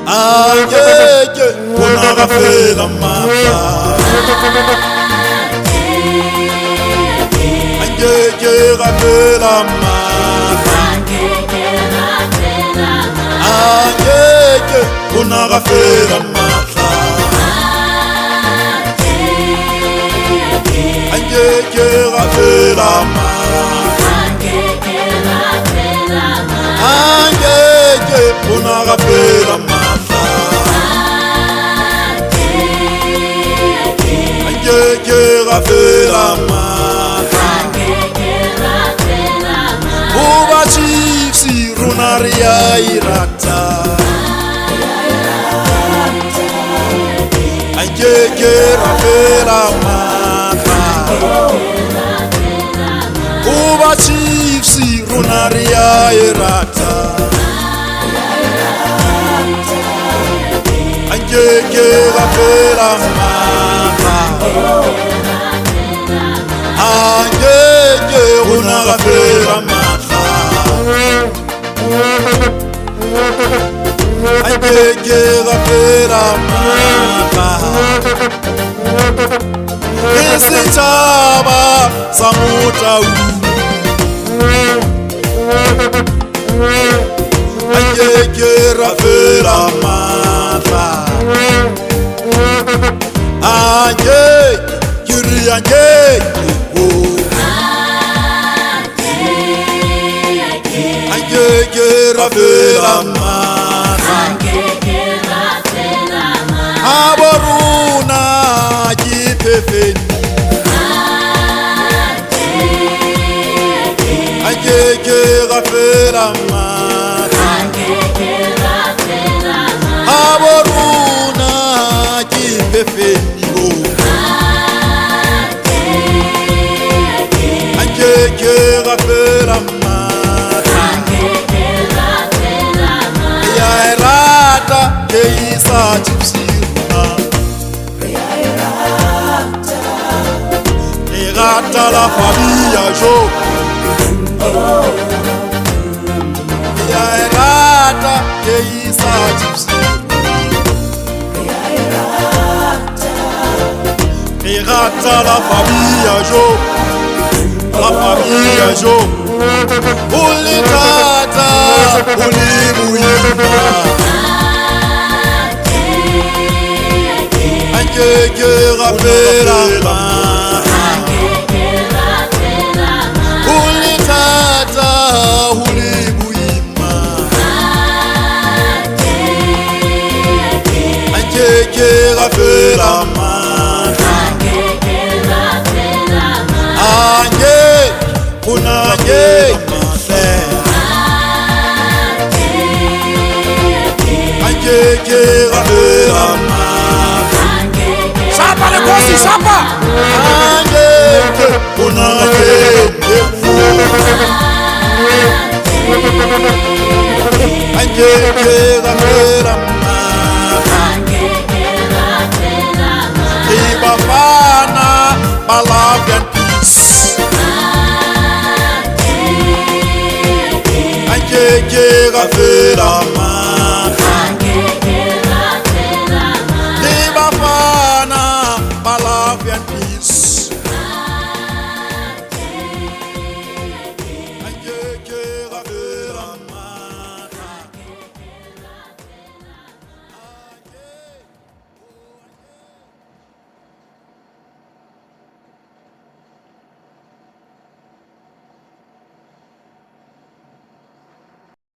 angeke unakafela mahla, angeke kafela mahla, angeke unakafela mahla, angeke kafela mahla, angeke unakafela mahla, angeke kafela mahla, uba chipsi runaria irata, angeke kafela mahla, uba chipsi runaria irata, angeke kafela mahla, angeke unakafela mahla, angeke kafela mahla, isitshaba samutau, angeke kafela mahla, angeke yuri angeke angeke kafela mahla, aboruna kipefeni, angeke kafela mahla, aboruna kipefeni, angeke kafela mahla, ya irata keisa chipsiruna, irata la famille jo, ya irata keisa chipsiruna, irata la famille jo, la famille jo, ulitata ulimuimba, angeke kafela mahla, ulitata ulimuimba, angeke kafela mahla, angeke unakafela mahla, angeke kafela mahla, Sapa le kosi sapa, angeke unakafela, angeke kafela mahla, ibafana love and peace, angeke kafela mahla.